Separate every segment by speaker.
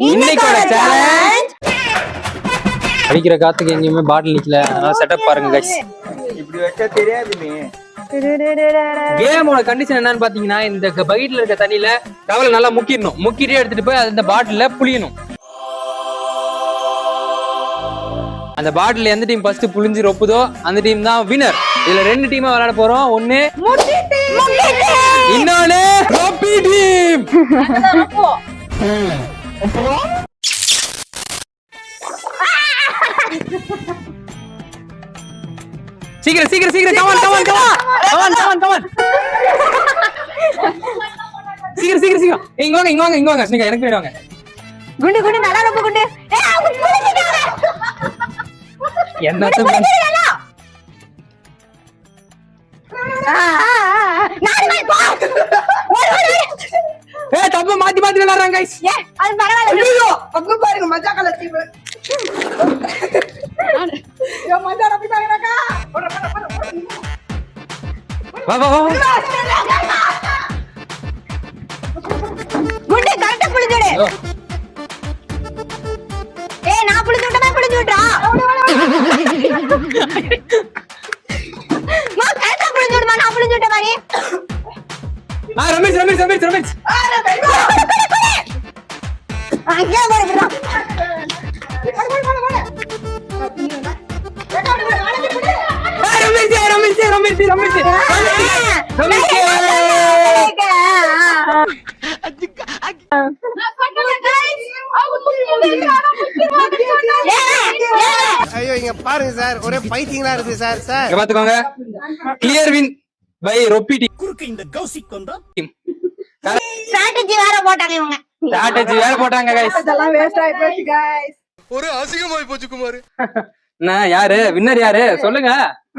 Speaker 1: இன்னைக்கோட challenge அடிக்கிற காத்துக்கு எங்கேயுமே பாட்டில் நிக்கல, அதனால செட்டப் பாருங்க கைஸ்.
Speaker 2: இப்படி வச்சா தெரியாது நீ.
Speaker 1: கேமோட கண்டிஷன் என்னன்னு பாத்தீங்கன்னா, இந்த பக்கெட்ல இருக்க தண்ணியில டவல் நல்லா முக்கிடணும். முக்கிட்டே எடுத்துட்டு போய் அந்த பாட்டில புளியணும். அந்த பாட்டில் எந்த டீம் ஃபர்ஸ்ட் புளிஞ்சு ரொப்புதோ அந்த டீம் தான் வினர். இதுல 2 டீமா விளையாட போறோம். ஒன்னு இன்னொன்னு ரொப்பி டீம். சீக்கிரம் சீக்கிரம் சீக்கிரம் come on come on come on come on come on come on சீக்கிரம் சீக்கிரம் சீக்கிரம் இங்க வாங்க இங்க வாங்க இங்க வாங்க ஸ்னிகா எனக்கு வேணுங்க.
Speaker 3: குண்டு குண்டு நல்லா ரொம்ப குண்டு. அவங்க புடிச்சிட்டாங்க.
Speaker 1: என்னத்த
Speaker 3: நார்மல் போ.
Speaker 1: ஏய் தப்பு மாத்தி மாத்தி விளையாடுறாங்க गाइस.
Speaker 3: அது பரவாயில்லை.
Speaker 2: ஐயோ அங்க பாருங்க மஜா கலர் டீம். யோ மஜா ரப்பிட்டாங்கடா.
Speaker 1: வா வா வா.
Speaker 3: குண்டு கரெக்ட்டா புடிச்சிடு. ஏய் நான் புடிச்சு விட்டா புடிச்சு விட்றா. நான் கரெக்ட்டா புடிச்சு விடுமா நான் புடிச்சு விட்ட மாதிரி.
Speaker 1: ரமேஷ் ரமேஷ் ரமேஷ் ரமேஷ்.
Speaker 3: அங்கே போறா.
Speaker 1: ரமேஷ் ரமேஷ் ரமேஷ் ரமேஷ் ரமேஷ்.
Speaker 4: ஐயோ இங்க பாருங்க சார், ஒரே பைத்தியங்களா இருக்கு சார். சார்
Speaker 1: பாத்துக்கோங்க, கிளியர் வின் பை ரொப்பி டீம்.
Speaker 3: ஸ்ட்ராட்டஜி வேற போட்டாங்க இவங்க.
Speaker 1: ஸ்ட்ராட்டஜி வேற போட்டாங்க गाइस.
Speaker 2: அதெல்லாம் வேஸ்ட் ஆயி போச்சு गाइस.
Speaker 4: ஒரு அசிங்கமாய் போச்சு குமார்.
Speaker 1: நான் யாரு வின்னர் யாரு சொல்லுங்க.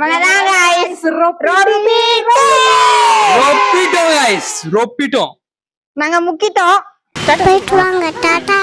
Speaker 3: மகதான் गाइस ரொப்பிட்டோ.
Speaker 1: ரொப்பிட்டோ गाइस ரொப்பிட்டோ.
Speaker 3: நாங்க முக்கிட்டோம்.
Speaker 5: போயிட்டு வாங்க, டாடா.